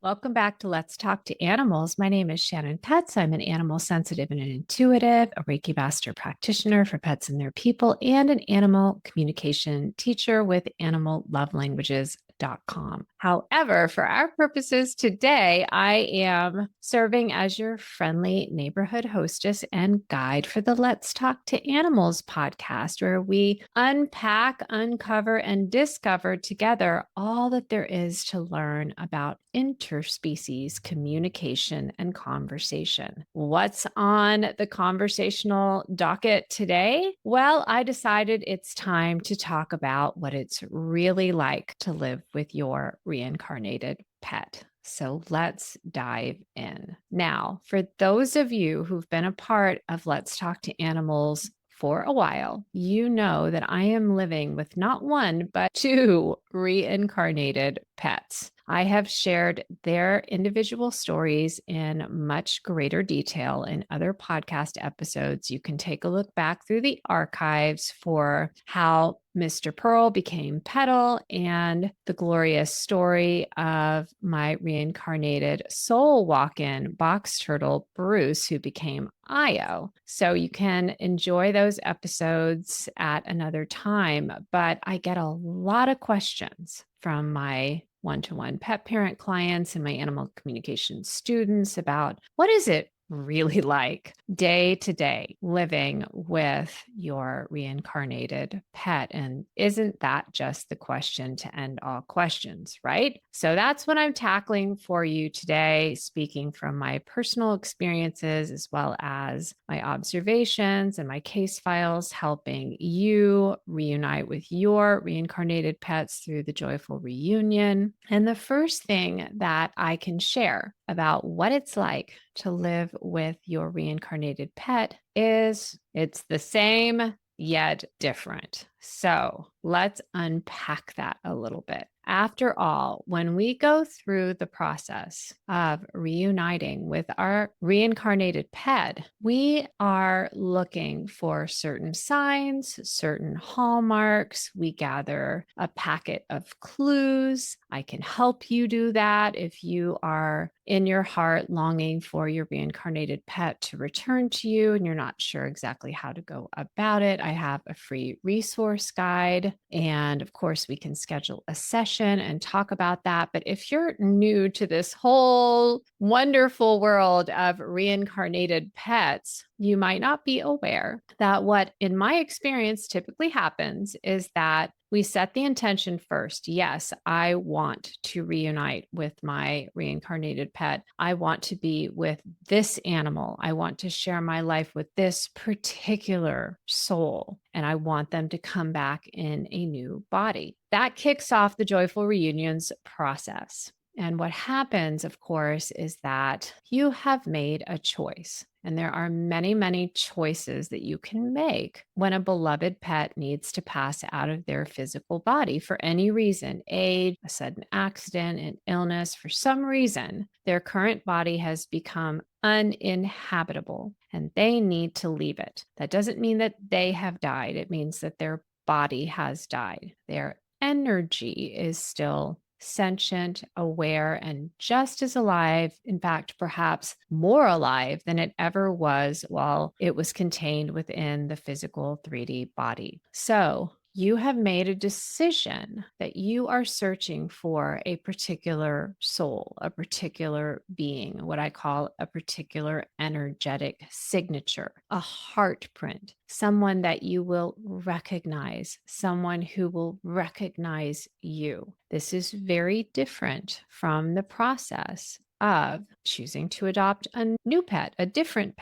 Welcome back to Let's Talk to Animals. My name is Shannon Petz. I'm an animal sensitive and an intuitive, a Reiki master practitioner for pets and their people, and an animal communication teacher with animallovelanguages.com. However, for our purposes today, I am serving as your friendly neighborhood hostess and guide for the Let's Talk to Animals podcast, where we unpack, uncover, and discover together all that there is to learn about interspecies communication and conversation. What's on the conversational docket today? Well, I decided it's time to talk about what it's really like to live with your reincarnated pet. So let's dive in. Now, for those of you who've been a part of Let's Talk to Animals for a while, you know that I am living with not one, but two reincarnated pets. I have shared their individual stories in much greater detail in other podcast episodes. You can take a look back through the archives for how Mr. Pearl became Petal and the glorious story of my reincarnated soul walk-in box turtle, Bruce, who became Io. So you can enjoy those episodes at another time, but I get a lot of questions from my one-to-one pet parent clients and my animal communication students about what is it really like day to day living with your reincarnated pet. And isn't that just the question to end all questions, right? So that's what I'm tackling for you today, speaking from my personal experiences as well as my observations and my case files, helping you reunite with your reincarnated pets through the joyful reunion. And the first thing that I can share about what it's like to live with your reincarnated pet is it's the same yet different. So let's unpack that a little bit. After all, when we go through the process of reuniting with our reincarnated pet, we are looking for certain signs, certain hallmarks. We gather a packet of clues. I can help you do that if you are in your heart longing for your reincarnated pet to return to you and you're not sure exactly how to go about it. I have a free resource guide. And of course, we can schedule a session and talk about that. But if you're new to this whole wonderful world of reincarnated pets, you might not be aware that what, in my experience, typically happens is that we set the intention first. Yes, I want to reunite with my reincarnated pet. I want to be with this animal. I want to share my life with this particular soul, and I want them to come back in a new body. That kicks off the joyful reunions process. And what happens, of course, is that you have made a choice. And there are many, many choices that you can make when a beloved pet needs to pass out of their physical body for any reason, age, a sudden accident, an illness. For some reason, their current body has become uninhabitable and they need to leave it. That doesn't mean that they have died. It means that their body has died. Their energy is still sentient, aware, and just as alive, in fact, perhaps more alive than it ever was while it was contained within the physical 3D body. So you have made a decision that you are searching for a particular soul, a particular being, what I call a particular energetic signature, a heart print, someone that you will recognize, someone who will recognize you. This is very different from the process of choosing to adopt a new pet, a different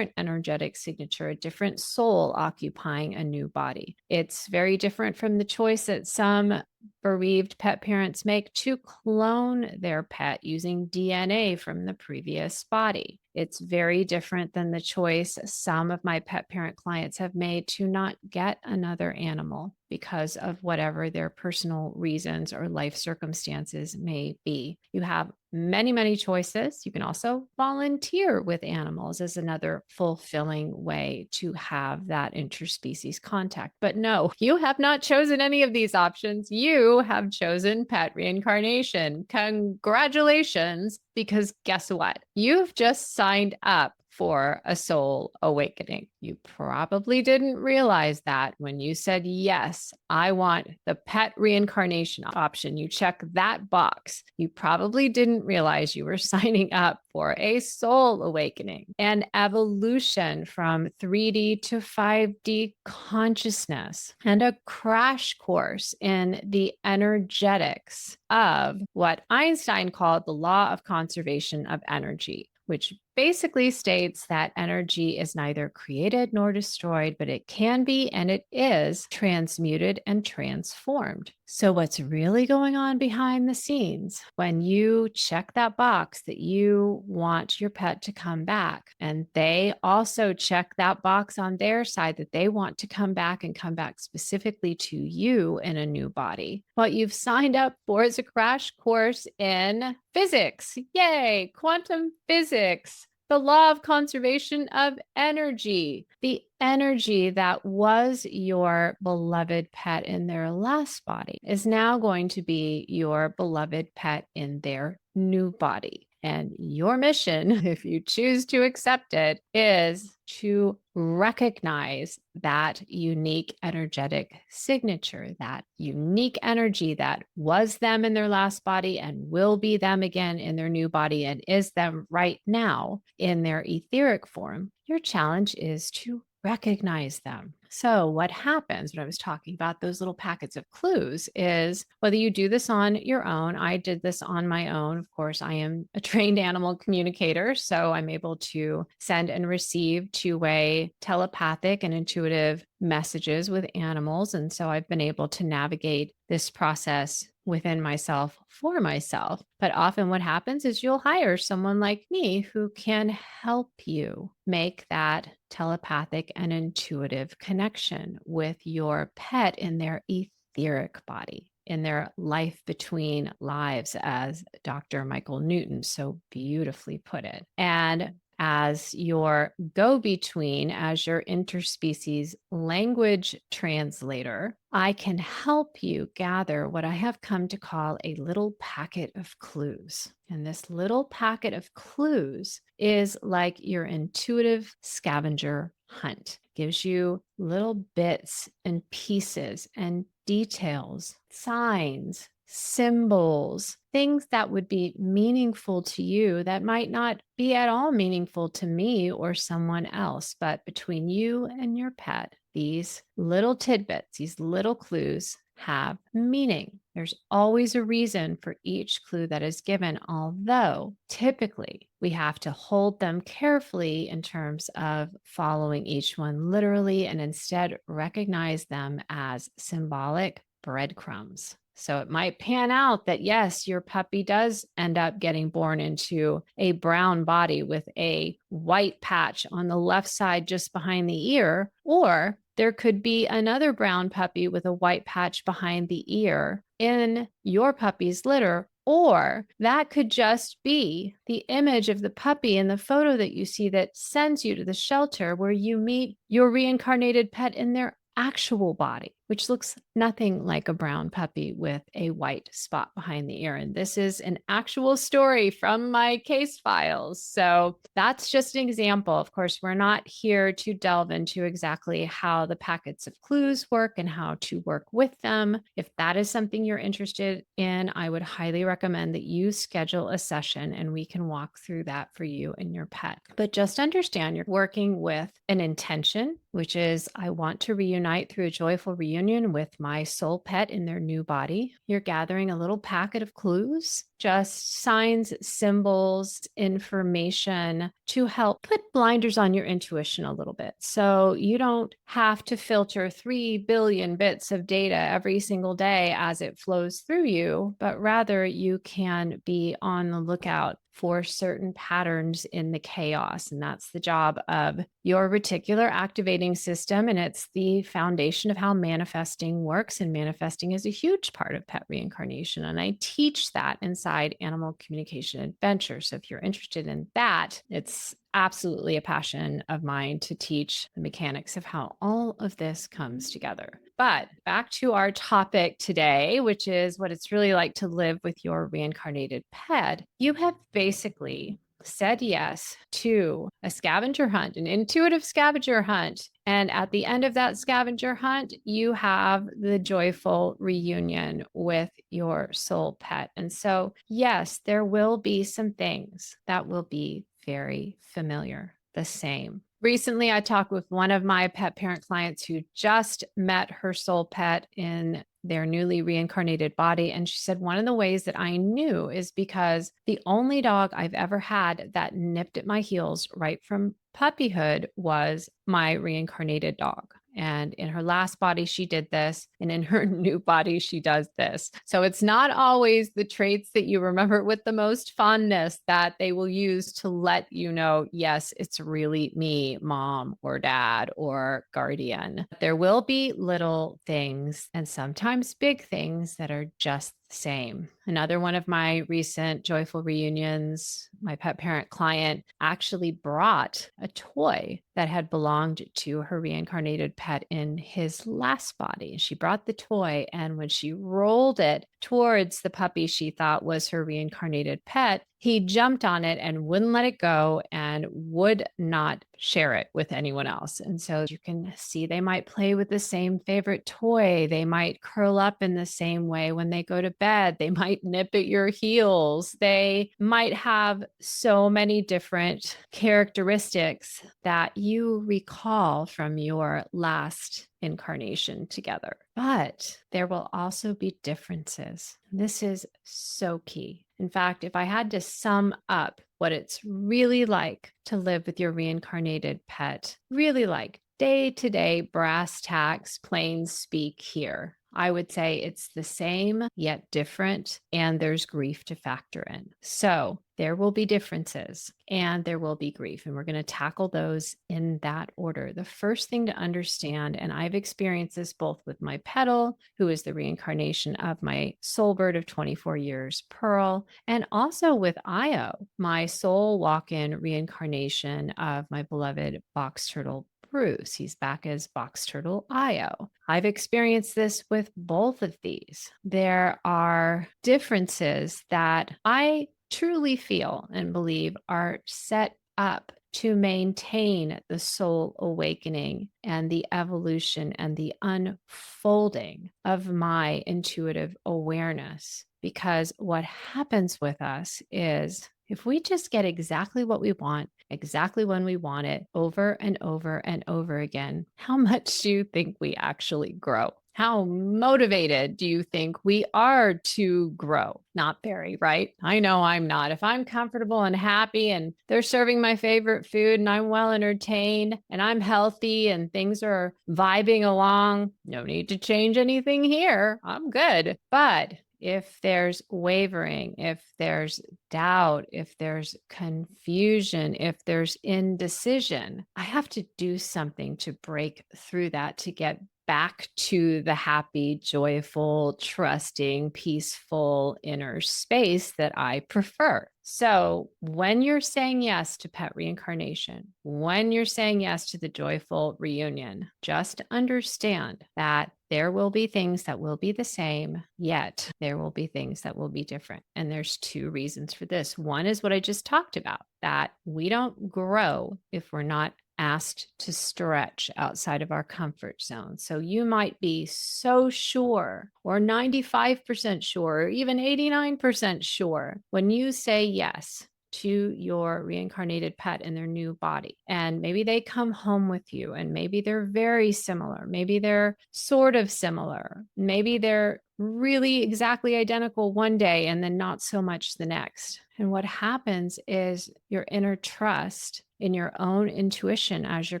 energetic signature, a different soul occupying a new body. It's very different from the choice that some bereaved pet parents make to clone their pet using DNA from the previous body. It's very different than the choice some of my pet parent clients have made to not get another animal because of whatever their personal reasons or life circumstances may be. You have many, many choices. You can also volunteer with animals as another fulfilling way to have that interspecies contact. But no, you have not chosen any of these options. You have chosen pet reincarnation. Congratulations, because guess what? You've just signed up for a soul awakening. You probably didn't realize that when you said, yes, I want the pet reincarnation option. You check that box. You probably didn't realize you were signing up for a soul awakening, an evolution from 3D to 5D consciousness, and a crash course in the energetics of what Einstein called the law of conservation of energy, which basically states that energy is neither created nor destroyed, but it can be and it is transmuted and transformed. So, what's really going on behind the scenes when you check that box that you want your pet to come back, and they also check that box on their side that they want to come back and come back specifically to you in a new body? What you've signed up for is a crash course in physics. Yay, quantum physics. The law of conservation of energy, the energy that was your beloved pet in their last body is now going to be your beloved pet in their new body. And your mission, if you choose to accept it, is to recognize that unique energetic signature, that unique energy that was them in their last body and will be them again in their new body and is them right now in their etheric form. Your challenge is to recognize them. So, what happens when I was talking about those little packets of clues is whether you do this on your own, I did this on my own. Of course, I am a trained animal communicator, so I'm able to send and receive two-way telepathic and intuitive messages with animals. And so I've been able to navigate this process within myself for myself. But often what happens is you'll hire someone like me who can help you make that telepathic and intuitive connection with your pet in their etheric body, in their life between lives, as Dr. Michael Newton so beautifully put it. And as your go-between, as your interspecies language translator, I can help you gather what I have come to call a little packet of clues. And this little packet of clues is like your intuitive scavenger hunt. Gives you little bits and pieces and details, signs, symbols, things that would be meaningful to you that might not be at all meaningful to me or someone else. But between you and your pet, these little tidbits, these little clues have meaning. There's always a reason for each clue that is given, although typically we have to hold them carefully in terms of following each one literally and instead recognize them as symbolic breadcrumbs. So it might pan out that, yes, your puppy does end up getting born into a brown body with a white patch on the left side just behind the ear, or there could be another brown puppy with a white patch behind the ear in your puppy's litter. Or that could just be the image of the puppy in the photo that you see that sends you to the shelter where you meet your reincarnated pet in their actual body, which looks nothing like a brown puppy with a white spot behind the ear. And this is an actual story from my case files. So that's just an example. Of course, we're not here to delve into exactly how the packets of clues work and how to work with them. If that is something you're interested in, I would highly recommend that you schedule a session and we can walk through that for you and your pet. But just understand you're working with an intention, which is I want to reunite through a joyful reunion with my soul pet in their new body. You're gathering a little packet of clues, just signs, symbols, information to help put blinders on your intuition a little bit. So you don't have to filter 3 billion bits of data every single day as it flows through you, but rather you can be on the lookout for certain patterns in the chaos. And that's the job of your reticular activating system. And it's the foundation of how manifestation manifesting works, and manifesting is a huge part of pet reincarnation. And I teach that inside Animal Communication Adventure. So if you're interested in that, it's absolutely a passion of mine to teach the mechanics of how all of this comes together. But back to our topic today, which is what it's really like to live with your reincarnated pet. You have basically said yes to a scavenger hunt, an intuitive scavenger hunt. And at the end of that scavenger hunt, you have the joyful reunion with your soul pet. And so, yes, there will be some things that will be very familiar, the same. Recently, I talked with one of my pet parent clients who just met her soul pet in their newly reincarnated body. And she said, one of the ways that I knew is because the only dog I've ever had that nipped at my heels right from puppyhood was my reincarnated dog. And in her last body, she did this. And in her new body, she does this. So it's not always the traits that you remember with the most fondness that they will use to let you know, yes, it's really me, mom or dad or guardian. There will be little things and sometimes big things that are just the same. Another one of my recent joyful reunions, my pet parent client actually brought a toy that had belonged to her reincarnated pet in his last body. She brought the toy, and when she rolled it towards the puppy she thought was her reincarnated pet, he jumped on it and wouldn't let it go and would not share it with anyone else. And so you can see they might play with the same favorite toy. They might curl up in the same way when they go to bed. They might nip at your heels. They might have so many different characteristics that you recall from your last incarnation together. But there will also be differences. This is so key. In fact, if I had to sum up what it's really like to live with your reincarnated pet, really like day to day brass tacks, plain speak here, I would say it's the same yet different, and there's grief to factor in. So there will be differences and there will be grief, and we're going to tackle those in that order. The first thing to understand, and I've experienced this both with my Petal, who is the reincarnation of my soul bird of 24 years, Pearl, and also with Io, my soul walk-in reincarnation of my beloved box turtle, Bruce. He's back as Box Turtle Io. I've experienced this with both of these. There are differences that I truly feel and believe are set up to maintain the soul awakening and the evolution and the unfolding of my intuitive awareness. Because what happens with us is if we just get exactly what we want, exactly when we want it, over and over and over again, how much do you think we actually grow? How motivated do you think we are to grow? Not very, right? I know I'm not. If I'm comfortable and happy and they're serving my favorite food and I'm well entertained and I'm healthy and things are vibing along, no need to change anything here. I'm good. But if there's wavering, if there's doubt, if there's confusion, if there's indecision, I have to do something to break through that to get back to the happy, joyful, trusting, peaceful inner space that I prefer. So when you're saying yes to pet reincarnation, when you're saying yes to the joyful reunion, just understand that there will be things that will be the same, yet there will be things that will be different. And there's two reasons for this. One is what I just talked about, that we don't grow if we're not asked to stretch outside of our comfort zone. So you might be so sure, or 95% sure, or even 89% sure when you say yes to your reincarnated pet in their new body. And maybe they come home with you, and maybe they're very similar. Maybe they're sort of similar. Maybe they're really exactly identical one day and then not so much the next. And what happens is your inner trust in your own intuition as your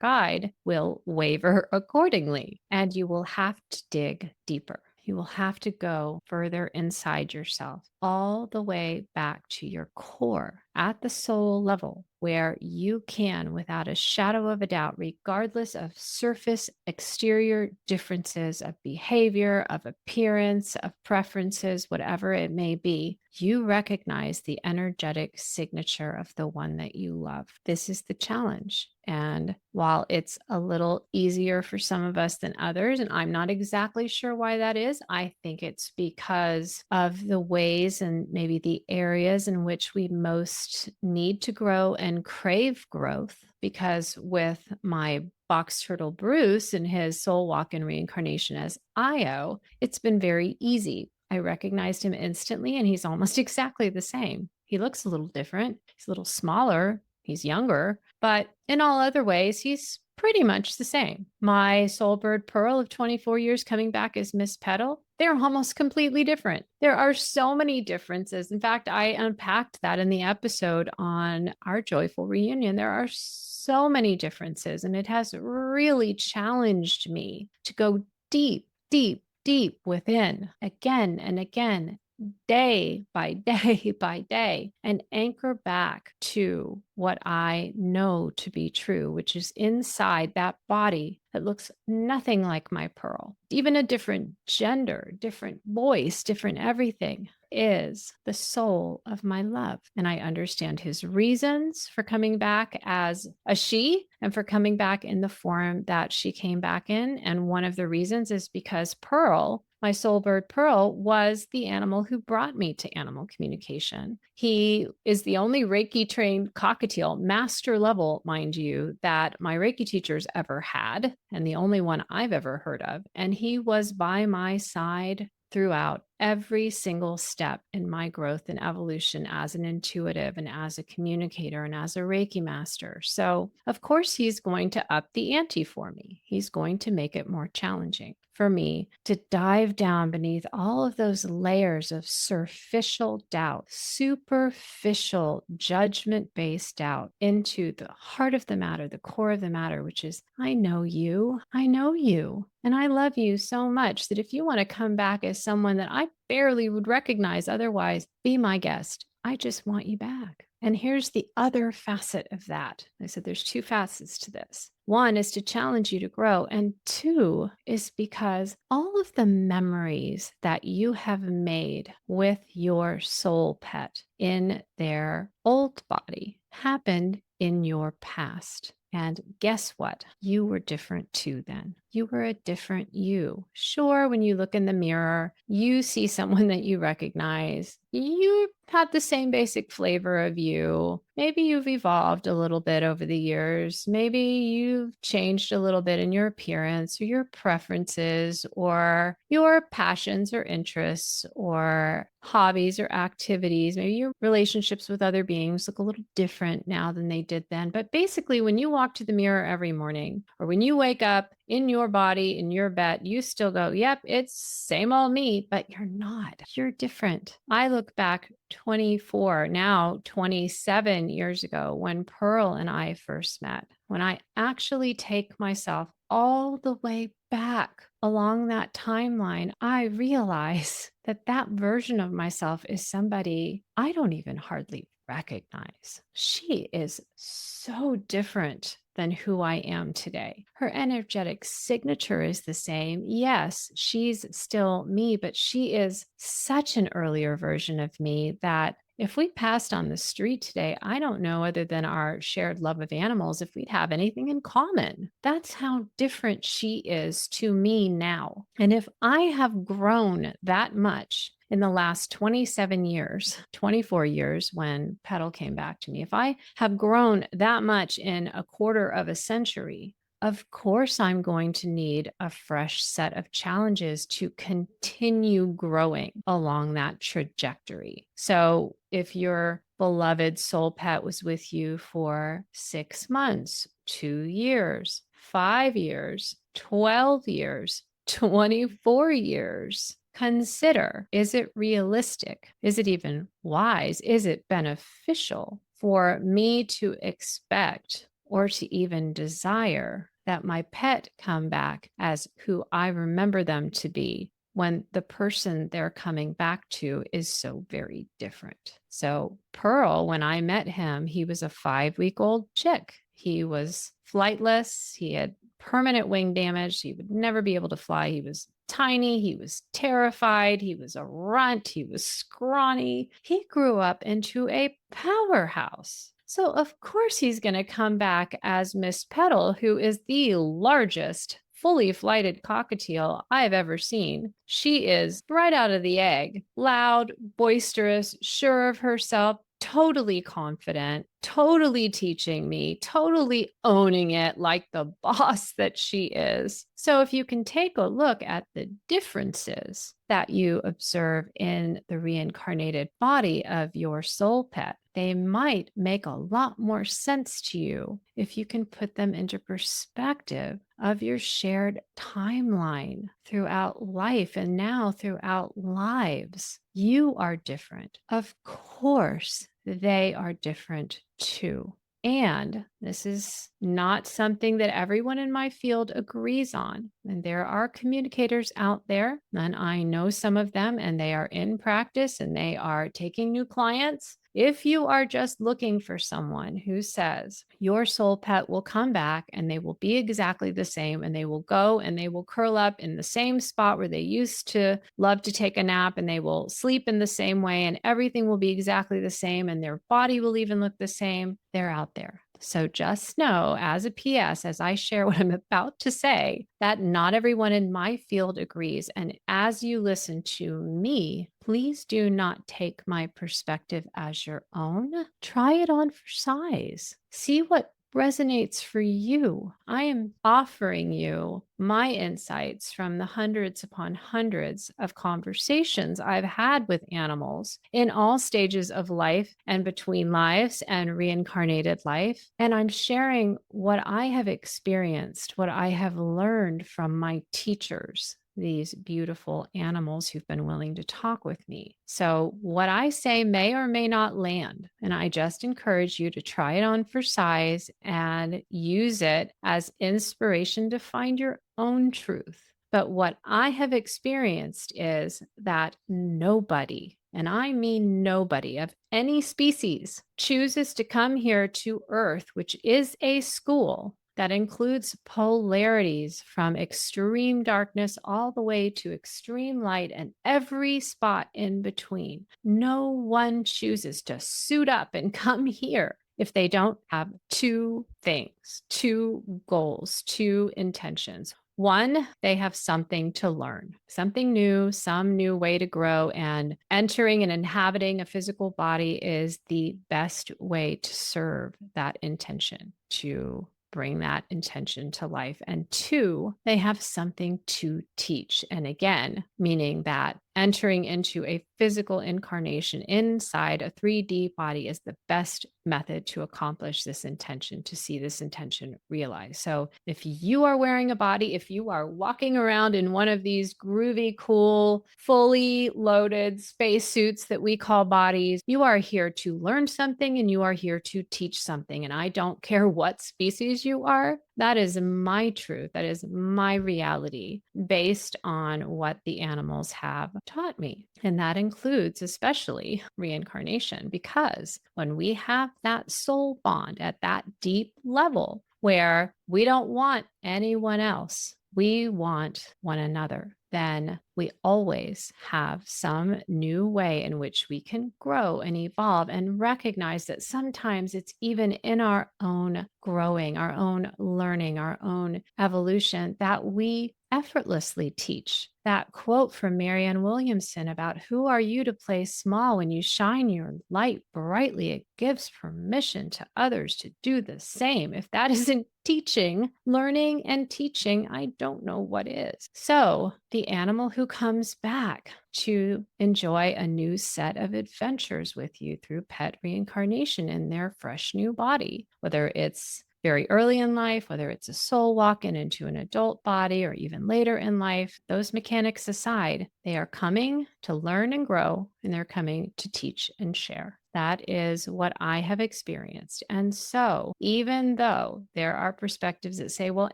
guide will waver accordingly, and you will have to dig deeper. You will have to go further inside yourself all the way back to your core at the soul level, where you can, without a shadow of a doubt, regardless of surface exterior differences of behavior, of appearance, of preferences, whatever it may be, you recognize the energetic signature of the one that you love. This is the challenge. And while it's a little easier for some of us than others, and I'm not exactly sure why that is, I think it's because of the ways and maybe the areas in which we most need to grow and crave growth. Because with my box turtle Bruce and his soul walk and reincarnation as Io, it's been very easy. I recognized him instantly, and he's almost exactly the same. He looks a little different. He's a little smaller. He's younger, but in all other ways, he's pretty much the same. My soulbird Pearl of 24 years coming back as Miss Petal, they're almost completely different. There are so many differences. In fact, I unpacked that in the episode on our joyful reunion. There are so many differences, and it has really challenged me to go deep, deep, deep within again and again, day by day by day, and anchor back to what I know to be true, which is inside that body that looks nothing like my Pearl, even a different gender, different voice, different everything, is the soul of my love. And I understand his reasons for coming back as a she and for coming back in the form that she came back in. And one of the reasons is because Pearl, my soul bird Pearl, was the animal who brought me to animal communication. He is the only Reiki trained cockatiel, master level, mind you, that my Reiki teachers ever had, and the only one I've ever heard of. And he was by my side throughout every single step in my growth and evolution as an intuitive and as a communicator and as a Reiki master. So, of course, he's going to up the ante for me. He's going to make it more challenging for me to dive down beneath all of those layers of superficial doubt, superficial judgment-based doubt, into the heart of the matter, the core of the matter, which is, I know you, and I love you so much that if you want to come back as someone that I barely would recognize otherwise, be my guest. I just want you back. And here's the other facet of that. I said there's two facets to this. One is to challenge you to grow, and two is because all of the memories that you have made with your soul pet in their old body happened in your past. And guess what? You were different too then. You were a different you. Sure, when you look in the mirror, you see someone that you recognize. You have the same basic flavor of you. Maybe you've evolved a little bit over the years. Maybe you've changed a little bit in your appearance or your preferences or your passions or interests or hobbies or activities. Maybe your relationships with other beings look a little different now than they did then. But basically, when you walk to the mirror every morning or when you wake up in your body, in your bed, you still go, yep, it's same old me, but you're not. You're different. I look back 24, now 27 years ago when Pearl and I first met, when I actually take myself all the way back along that timeline, I realize that that version of myself is somebody I don't even hardly recognize. She is so different than who I am today. Her energetic signature is the same. Yes, she's still me, but she is such an earlier version of me that if we passed on the street today, I don't know, other than our shared love of animals, if we'd have anything in common. That's how different she is to me now. And if I have grown that much in the last 27 years, 24 years when Petal came back to me, if I have grown that much in a quarter of a century, of course, I'm going to need a fresh set of challenges to continue growing along that trajectory. So if your beloved soul pet was with you for 6 months, 2 years, 5 years, 12 years, 24 years, consider, is it realistic? Is it even wise? Is it beneficial for me to expect or to even desire that my pet come back as who I remember them to be when the person they're coming back to is so very different. So, Pearl, when I met him, he was a 5-week-old chick. He was flightless. He had permanent wing damage. He would never be able to fly. He was tiny. He was terrified. He was a runt. He was scrawny. He grew up into a powerhouse. So, of course, he's going to come back as Miss Petal, who is the largest fully flighted cockatiel I've ever seen. She is right out of the egg, loud, boisterous, sure of herself, totally confident, totally teaching me, totally owning it like the boss that she is. So if you can take a look at the differences that you observe in the reincarnated body of your soul pet, they might make a lot more sense to you if you can put them into perspective of your shared timeline throughout life and now throughout lives. You are different. Of course, they are different too. And this is not something that everyone in my field agrees on. And there are communicators out there, and I know some of them, and they are in practice and they are taking new clients. If you are just looking for someone who says your soul pet will come back and they will be exactly the same, and they will go and they will curl up in the same spot where they used to love to take a nap, and they will sleep in the same way, and everything will be exactly the same, and their body will even look the same, they're out there. So just know, as a PS, as I share what I'm about to say, that not everyone in my field agrees. And as you listen to me, please do not take my perspective as your own. Try it on for size. See what resonates for you. I am offering you my insights from the hundreds upon hundreds of conversations I've had with animals in all stages of life and between lives and reincarnated life. And I'm sharing what I have experienced, what I have learned from my teachers, these beautiful animals who've been willing to talk with me. So, what I say may or may not land. And I just encourage you to try it on for size and use it as inspiration to find your own truth. But what I have experienced is that nobody, and I mean nobody of any species, chooses to come here to Earth, which is a school that includes polarities from extreme darkness all the way to extreme light and every spot in between. No one chooses to suit up and come here if they don't have two things, two goals, two intentions. One, they have something to learn, something new, some new way to grow, and entering and inhabiting a physical body is the best way to serve that intention, to bring that intention to life. And two, they have something to teach. And again, meaning that entering into a physical incarnation inside a 3D body is the best method to accomplish this intention, to see this intention realized. So if you are wearing a body, if you are walking around in one of these groovy, cool, fully loaded spacesuits that we call bodies, you are here to learn something and you are here to teach something. And I don't care what species you are. That is my truth. That is my reality based on what the animals have taught me. And that includes especially reincarnation, because when we have that soul bond at that deep level where we don't want anyone else, we want one another, then we always have some new way in which we can grow and evolve and recognize that sometimes it's even in our own growing, our own learning, our own evolution that we effortlessly teach. That quote from Marianne Williamson about who are you to play small when you shine your light brightly, it gives permission to others to do the same. If that isn't teaching, learning and teaching, I don't know what is. So the animal who comes back to enjoy a new set of adventures with you through pet reincarnation in their fresh new body, whether it's very early in life, whether it's a soul walk-in into an adult body or even later in life, those mechanics aside, they are coming to learn and grow, and they're coming to teach and share. That is what I have experienced. And so, even though there are perspectives that say, well,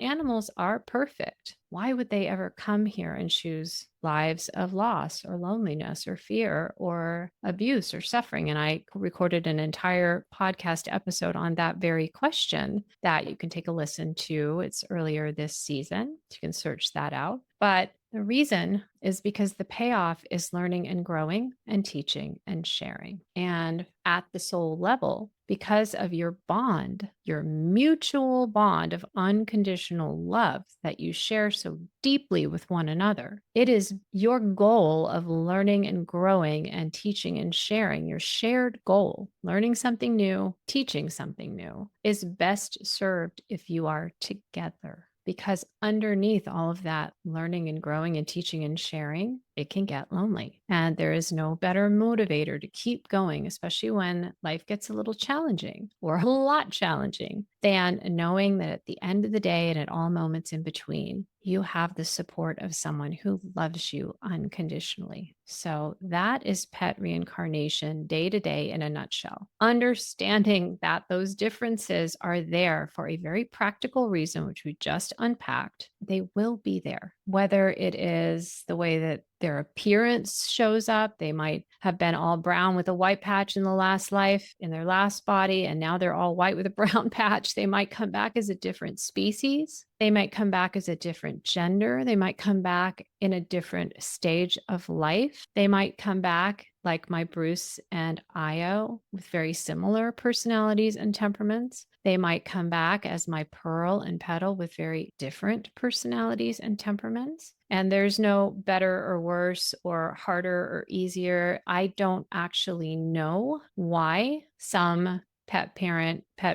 animals are perfect, why would they ever come here and choose lives of loss or loneliness or fear or abuse or suffering? And I recorded an entire podcast episode on that very question that you can take a listen to. It's earlier this season. You can search that out. But the reason is because the payoff is learning and growing and teaching and sharing. And at the soul level, because of your bond, your mutual bond of unconditional love that you share so deeply with one another, it is your goal of learning and growing and teaching and sharing, your shared goal, learning something new, teaching something new, is best served if you are together. Because underneath all of that learning and growing and teaching and sharing, it can get lonely. And there is no better motivator to keep going, especially when life gets a little challenging or a lot challenging, than knowing that at the end of the day and at all moments in between, you have the support of someone who loves you unconditionally. So that is pet reincarnation day to day in a nutshell. Understanding that those differences are there for a very practical reason, which we just unpacked, they will be there. Whether it is the way that their appearance shows up, they might have been all brown with a white patch in the last life, in their last body, and now they're all white with a brown patch. They might come back as a different species. They might come back as a different gender. They might come back in a different stage of life. They might come back like my Bruce and Io with very similar personalities and temperaments. They might come back as my Pearl and Petal with very different personalities and temperaments. And there's no better or worse or harder or easier. I don't actually know why some pet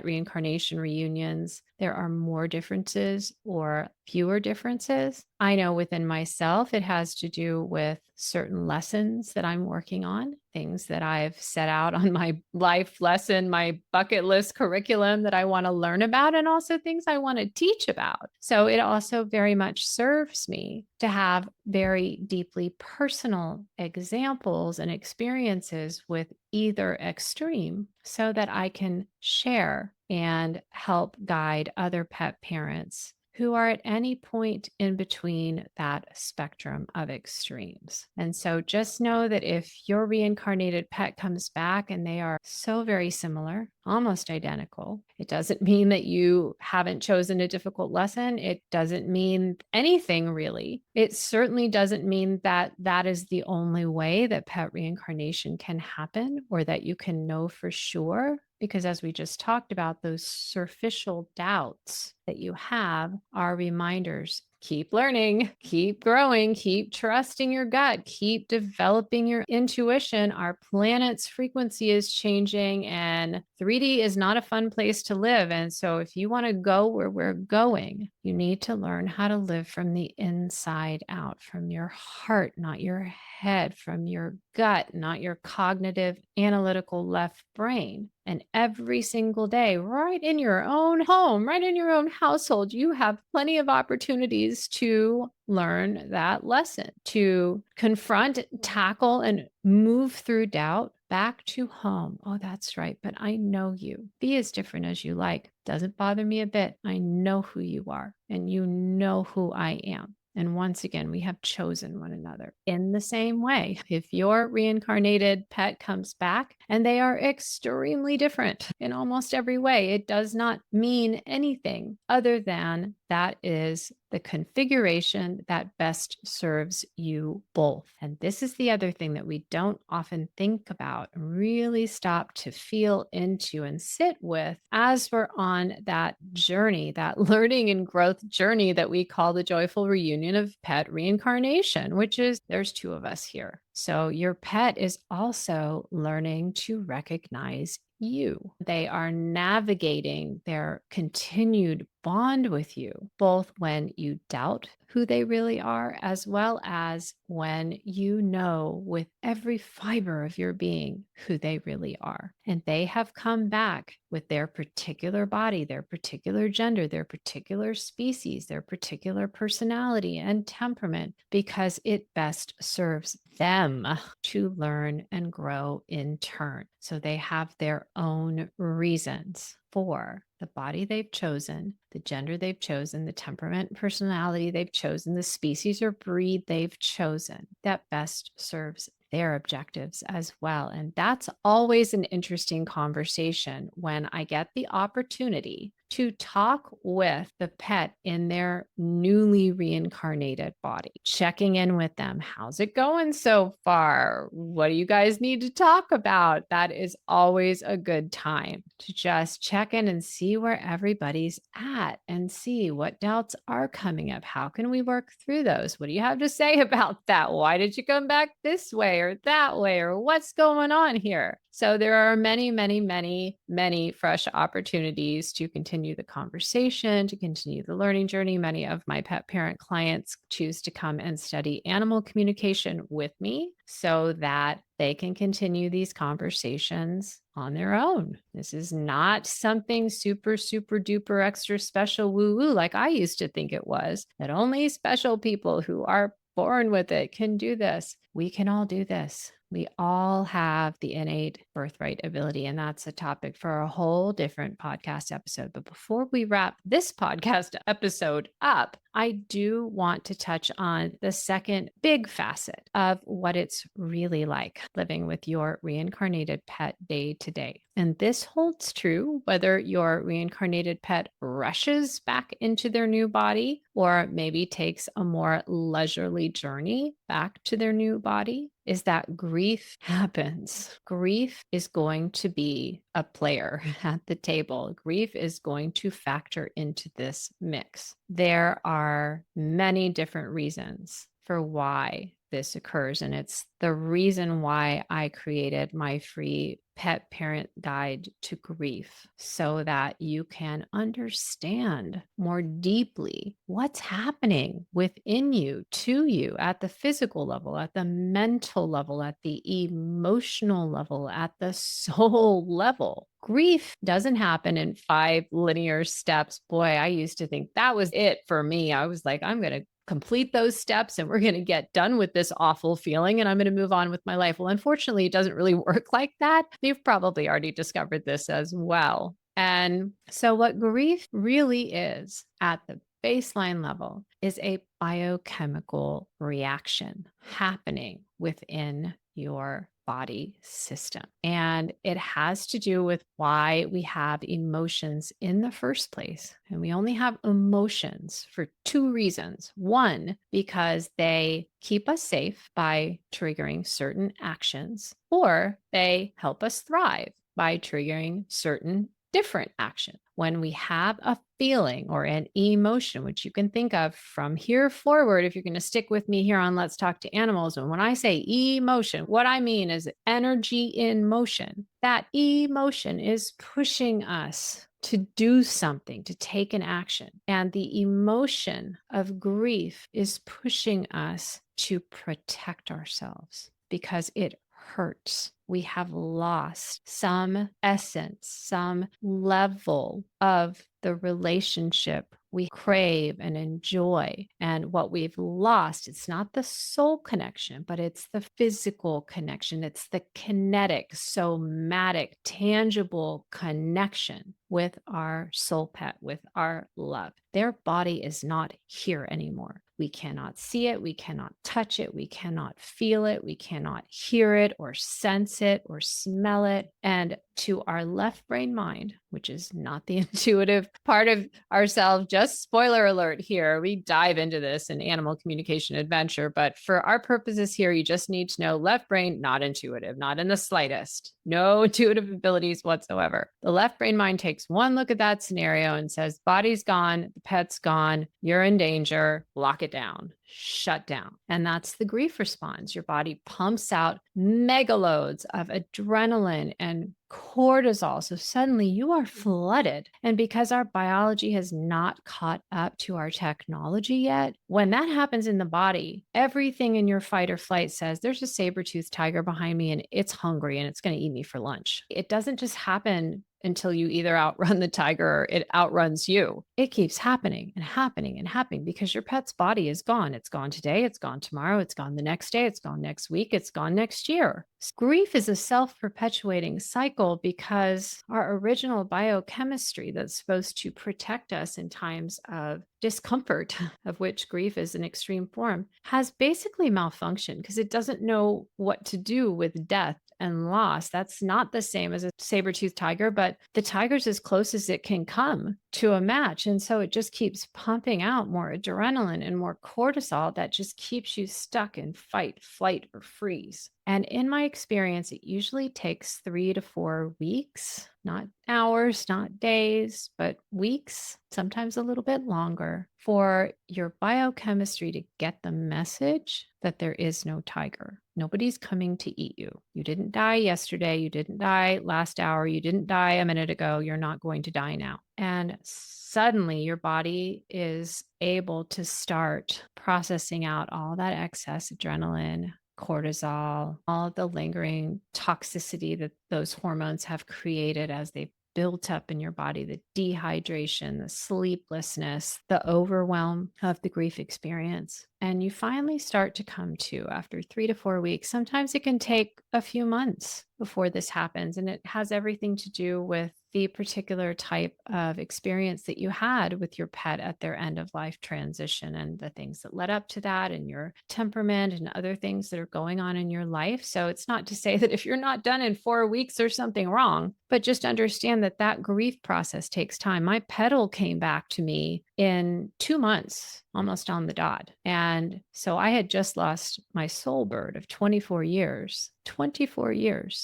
reincarnation reunions, there are more differences or fewer differences. I know within myself, it has to do with certain lessons that I'm working on, things that I've set out on my life lesson, my bucket list curriculum that I want to learn about, and also things I want to teach about. So it also very much serves me to have very deeply personal examples and experiences with either extreme so that I can share and help guide other pet parents who are at any point in between that spectrum of extremes. And so just know that if your reincarnated pet comes back and they are so very similar, almost identical, it doesn't mean that you haven't chosen a difficult lesson. It doesn't mean anything really. It certainly doesn't mean that that is the only way that pet reincarnation can happen or that you can know for sure. Because as we just talked about, those superficial doubts that you have are reminders. Keep learning, keep growing, keep trusting your gut, keep developing your intuition. Our planet's frequency is changing and 3D is not a fun place to live. And so if you want to go where we're going, you need to learn how to live from the inside out, from your heart, not your head, from your gut, not your cognitive, analytical left brain. And every single day, right in your own home, right in your own household, you have plenty of opportunities to learn that lesson, to confront, tackle, and move through doubt back to home. Oh, that's right. But I know you. Be as different as you like. Doesn't bother me a bit. I know who you are, and you know who I am. And once again, we have chosen one another in the same way. If your reincarnated pet comes back and they are extremely different in almost every way, it does not mean anything other than that is the configuration that best serves you both. And this is the other thing that we don't often think about and really stop to feel into and sit with as we're on that journey, that learning and growth journey that we call the joyful reunion of pet reincarnation, which is there's two of us here. So your pet is also learning to recognize you. They are navigating their continued bond with you, both when you doubt who they really are, as well as when you know with every fiber of your being who they really are. And they have come back with their particular body, their particular gender, their particular species, their particular personality and temperament, because it best serves them to learn and grow in turn. So they have their own reasons for the body they've chosen, the gender they've chosen, the temperament and personality they've chosen, the species or breed they've chosen that best serves their objectives as well. And that's always an interesting conversation when I get the opportunity to talk with the pet in their newly reincarnated body, checking in with them. How's it going so far? What do you guys need to talk about? That is always a good time to just check in and see where everybody's at and see what doubts are coming up. How can we work through those? What do you have to say about that? Why did you come back this way or that way? Or what's going on here? So there are many, many, many, many fresh opportunities to continue the conversation, to continue the learning journey. Many of my pet parent clients choose to come and study animal communication with me so that they can continue these conversations on their own. This is not something super, super duper extra special woo woo like I used to think it was, that only special people who are born with it can do this. We can all do this. We all have the innate birthright ability, and that's a topic for a whole different podcast episode. But before we wrap this podcast episode up, I do want to touch on the second big facet of what it's really like living with your reincarnated pet day to day. And this holds true whether your reincarnated pet rushes back into their new body or maybe takes a more leisurely journey back to their new body, is that grief happens. Grief is going to be a player at the table. Grief is going to factor into this mix. There are many different reasons for why this occurs. And it's the reason why I created my free pet parent guide to grief, so that you can understand more deeply what's happening within you, to you, at the physical level, at the mental level, at the emotional level, at the soul level. Grief doesn't happen in 5 linear steps. Boy, I used to think that was it for me. I was like, I'm going to complete those steps and we're going to get done with this awful feeling and I'm going to move on with my life. Well, unfortunately, it doesn't really work like that. You've probably already discovered this as well. And so what grief really is at the baseline level is a biochemical reaction happening within your body system. And it has to do with why we have emotions in the first place. And we only have emotions for 2 reasons. One, because they keep us safe by triggering certain actions, or they help us thrive by triggering certain different action. When we have a feeling or an emotion, which you can think of from here forward, if you're going to stick with me here on Let's Talk to Animals. And when I say emotion, what I mean is energy in motion. That emotion is pushing us to do something, to take an action. And the emotion of grief is pushing us to protect ourselves because it hurts. We have lost some essence, some level of the relationship we crave and enjoy. And what we've lost, it's not the soul connection, but it's the physical connection. It's the kinetic, somatic, tangible connection with our soul pet, with our love. Their body is not here anymore. We cannot see it. We cannot touch it. We cannot feel it. We cannot hear it or sense it or smell it. And to our left brain mind, which is not the intuitive part of ourselves, just spoiler alert here, we dive into this in Animal Communication Adventure. But for our purposes here, you just need to know left brain, not intuitive, not in the slightest. No intuitive abilities whatsoever. The left brain mind takes one look at that scenario and says, body's gone, the pet's gone, you're in danger, lock it down, shut down. And that's the grief response. Your body pumps out megaloads of adrenaline and cortisol. So suddenly you are flooded. And because our biology has not caught up to our technology yet, when that happens in the body, everything in your fight or flight says there's a saber-toothed tiger behind me and it's hungry and it's going to eat me for lunch. It doesn't just happen until you either outrun the tiger or it outruns you. It keeps happening and happening and happening because your pet's body is gone. It's gone today, it's gone tomorrow, it's gone the next day, it's gone next week, it's gone next year. Grief is a self-perpetuating cycle because our original biochemistry that's supposed to protect us in times of discomfort, of which grief is an extreme form, has basically malfunctioned because it doesn't know what to do with death and loss. That's not the same as a saber-toothed tiger, but the tiger's as close as it can come to a match. And so it just keeps pumping out more adrenaline and more cortisol that just keeps you stuck in fight, flight, or freeze. And in my experience, it usually takes 3 to 4 weeks, not hours, not days, but weeks, sometimes a little bit longer, for your biochemistry to get the message that there is no tiger. Nobody's coming to eat you. You didn't die yesterday. You didn't die last hour. You didn't die a minute ago. You're not going to die now. And suddenly your body is able to start processing out all that excess adrenaline, cortisol, all of the lingering toxicity that those hormones have created as they built up in your body, the dehydration, the sleeplessness, the overwhelm of the grief experience. And you finally start to come to after 3 to 4 weeks. Sometimes it can take a few months before this happens. And it has everything to do with the particular type of experience that you had with your pet at their end of life transition and the things that led up to that and your temperament and other things that are going on in your life. So it's not to say that if you're not done in 4 weeks, there's something wrong, but just understand that that grief process takes time. My petal came back to me in 2 months, almost on the dot. And so I had just lost my soul bird of 24 years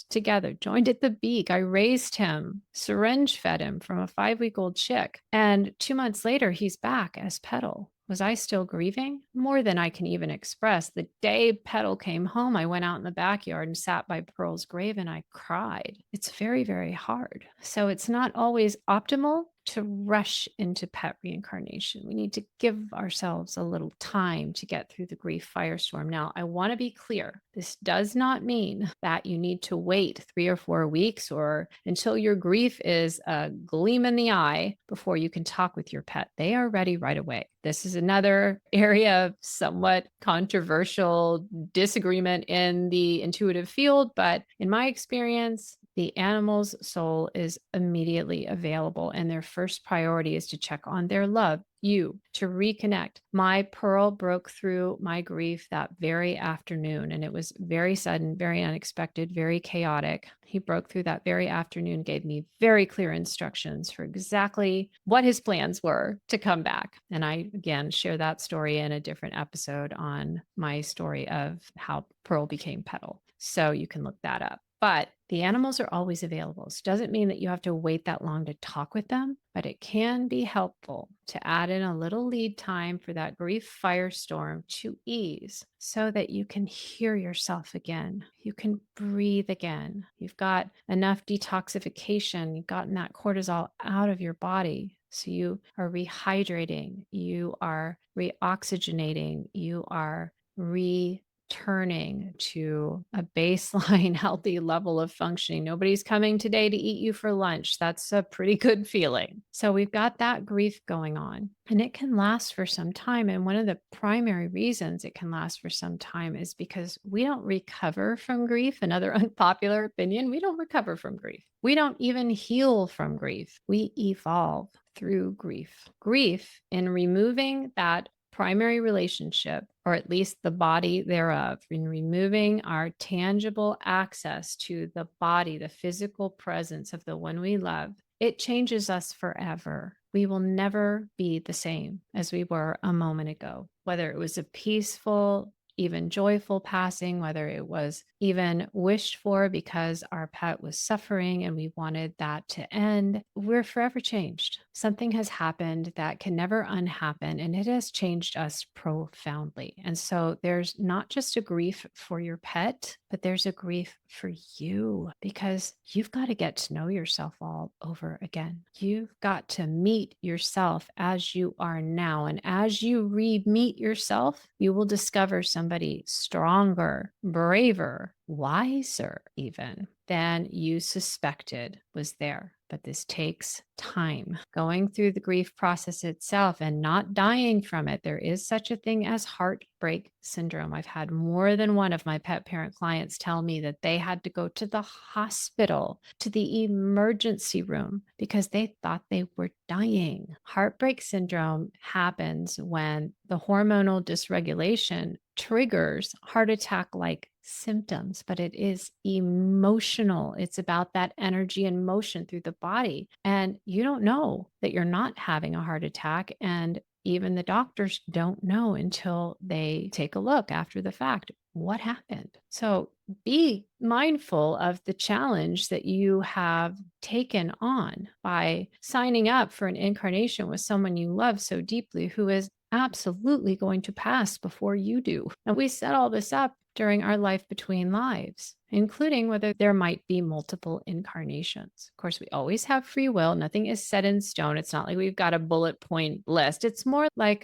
together, joined at the beak. I raised him, syringe fed him from a 5-week-old chick. And 2 months later, he's back as Petal. Was I still grieving? More than I can even express. The day Petal came home, I went out in the backyard and sat by Pearl's grave and I cried. It's very, very hard. So it's not always optimal to rush into pet reincarnation. We need to give ourselves a little time to get through the grief firestorm. Now, I want to be clear. This does not mean that you need to wait 3 or 4 weeks or until your grief is a gleam in the eye before you can talk with your pet. They are ready right away. This is another area of somewhat controversial disagreement in the intuitive field, but in my experience, the animal's soul is immediately available, and their first priority is to check on their love, you, to reconnect. My Pearl broke through my grief that very afternoon, and it was very sudden, very unexpected, very chaotic. He broke through that very afternoon, gave me very clear instructions for exactly what his plans were to come back. And I, again, share that story in a different episode on my story of how Pearl became Petal. So you can look that up. But the animals are always available. So it doesn't mean that you have to wait that long to talk with them, but it can be helpful to add in a little lead time for that grief firestorm to ease so that you can hear yourself again. You can breathe again. You've got enough detoxification. You've gotten that cortisol out of your body. So you are rehydrating. You are reoxygenating. You are returning to a baseline healthy level of functioning. Nobody's coming today to eat you for lunch. That's a pretty good feeling. So we've got that grief going on, and it can last for some time. And one of the primary reasons it can last for some time is because we don't recover from grief. Another unpopular opinion, we don't recover from grief. We don't even heal from grief. We evolve through grief. Grief, in removing that primary relationship, or at least the body thereof, in removing our tangible access to the body, the physical presence of the one we love, it changes us forever. We will never be the same as we were a moment ago, whether it was a peaceful, even joyful passing, whether it was even wished for because our pet was suffering and we wanted that to end, we're forever changed. Something has happened that can never unhappen, and it has changed us profoundly. And so there's not just a grief for your pet, but there's a grief for you because you've got to get to know yourself all over again. You've got to meet yourself as you are now. And as you re-meet yourself, you will discover somebody stronger, braver, wiser even than you suspected was there. But this takes time. Going through the grief process itself and not dying from it. There is such a thing as heartbreak syndrome. I've had more than one of my pet parent clients tell me that they had to go to the hospital, to the emergency room, because they thought they were dying. Heartbreak syndrome happens when the hormonal dysregulation triggers heart attack like symptoms, but it is emotional. It's about that energy and motion through the body. And you don't know that you're not having a heart attack. And even the doctors don't know until they take a look after the fact. What happened? So be mindful of the challenge that you have taken on by signing up for an incarnation with someone you love so deeply who is absolutely going to pass before you do. And we set all this up during our life between lives, including whether there might be multiple incarnations. Of course, we always have free will. Nothing is set in stone. It's not like we've got a bullet point list. It's more like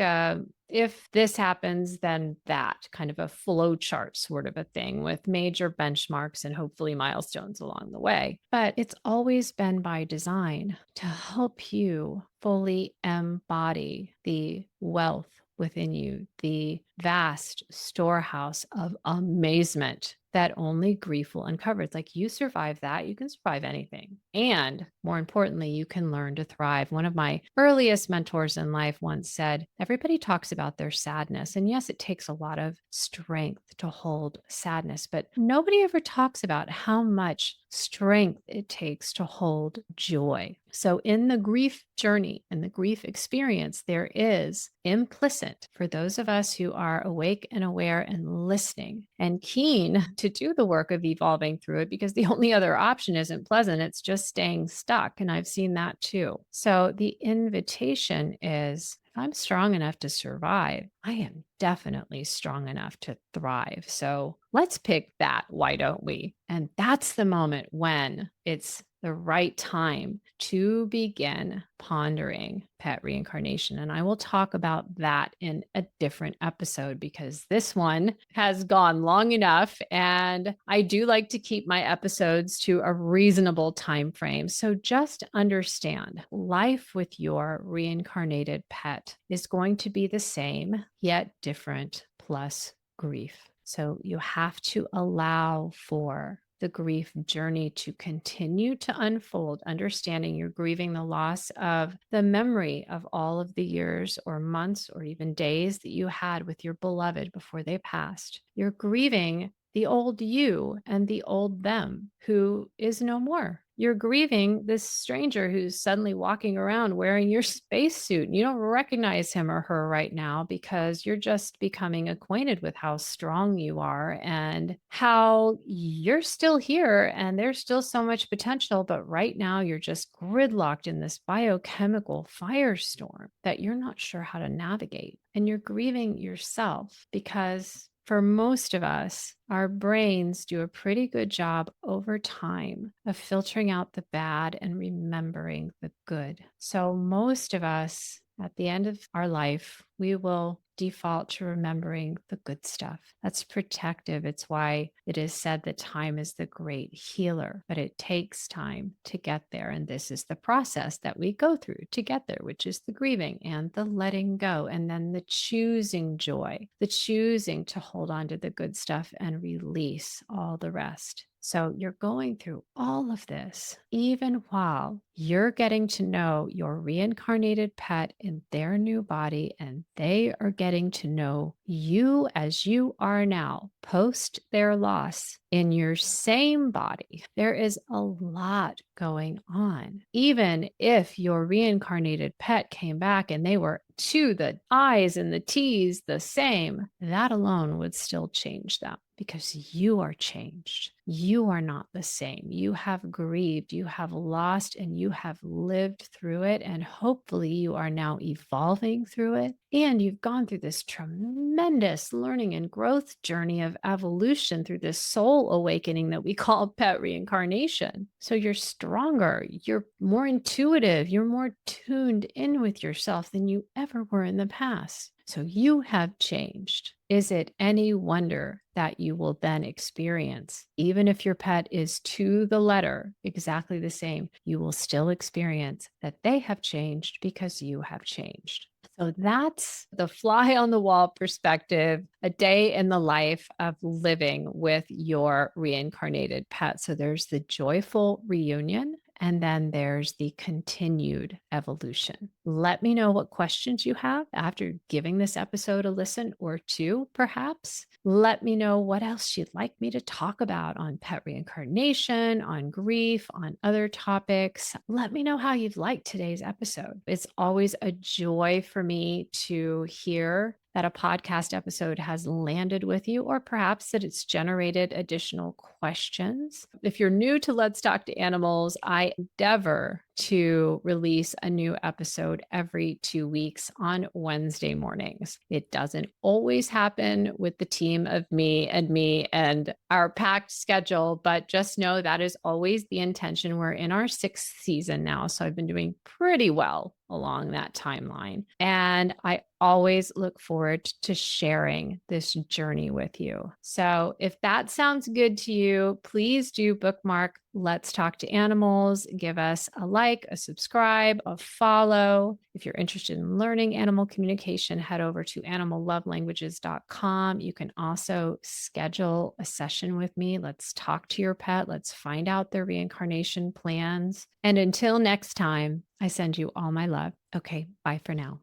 if this happens, then that kind of a flow chart sort of a thing with major benchmarks and hopefully milestones along the way. But it's always been by design to help you fully embody the wealth within you, the vast storehouse of amazement that only grief will uncover. It's like you survive that, you can survive anything. And more importantly, you can learn to thrive. One of my earliest mentors in life once said, everybody talks about their sadness. And yes, it takes a lot of strength to hold sadness, but nobody ever talks about how much strength it takes to hold joy. So in the grief journey and the grief experience, there is implicit for those of us who are awake and aware and listening and keen to do the work of evolving through it, because the only other option isn't pleasant. It's just staying stuck. And I've seen that too. So the invitation is, if I'm strong enough to survive, I am definitely strong enough to thrive. So let's pick that. Why don't we? And that's the moment when it's the right time to begin pondering pet reincarnation. And I will talk about that in a different episode because this one has gone long enough. And I do like to keep my episodes to a reasonable time frame. So just understand, life with your reincarnated pet is going to be the same, yet different, plus grief. So you have to allow for the grief journey to continue to unfold, understanding you're grieving the loss of the memory of all of the years or months or even days that you had with your beloved before they passed. You're grieving the old you and the old them who is no more. You're grieving this stranger who's suddenly walking around wearing your spacesuit. You don't recognize him or her right now because you're just becoming acquainted with how strong you are and how you're still here and there's still so much potential. But right now, you're just gridlocked in this biochemical firestorm that you're not sure how to navigate. And you're grieving yourself because for most of us, our brains do a pretty good job over time of filtering out the bad and remembering the good. So most of us, at the end of our life, we will default to remembering the good stuff. That's protective. It's why it is said that time is the great healer, but it takes time to get there. And this is the process that we go through to get there, which is the grieving and the letting go, and then the choosing joy, the choosing to hold on to the good stuff and release all the rest. So you're going through all of this, even while you're getting to know your reincarnated pet in their new body, and they are getting to know you as you are now, post their loss in your same body. There is a lot going on. Even if your reincarnated pet came back and they were to the I's and the T's the same, that alone would still change them because you are changed. You are not the same. You have grieved, you have lost, and you have lived through it. And hopefully, you are now evolving through it. And you've gone through this tremendous learning and growth journey of evolution through this soul awakening that we call pet reincarnation. So you're stronger, you're more intuitive, you're more tuned in with yourself than you ever were in the past. So you have changed. Is it any wonder that you will then experience, even if your pet is to the letter exactly the same, you will still experience that they have changed because you have changed. So that's the fly on the wall perspective, a day in the life of living with your reincarnated pet. So there's the joyful reunion. And then there's the continued evolution. Let me know what questions you have after giving this episode a listen or two, perhaps. Let me know what else you'd like me to talk about on pet reincarnation, on grief, on other topics. Let me know how you've liked today's episode. It's always a joy for me to hear that a podcast episode has landed with you, or perhaps that it's generated additional questions. If you're new to Let's Talk to Animals, I endeavor to release a new episode every 2 weeks on Wednesday mornings. It doesn't always happen with the team of me and our packed schedule, but just know that is always the intention. We're in our 6th season now, so I've been doing pretty well along that timeline. And I always look forward to sharing this journey with you. So if that sounds good to you, please do bookmark Let's Talk to Animals. Give us a like, a subscribe, a follow. If you're interested in learning animal communication, head over to animallovelanguages.com. You can also schedule a session with me. Let's talk to your pet. Let's find out their reincarnation plans. And until next time, I send you all my love. Okay, bye for now.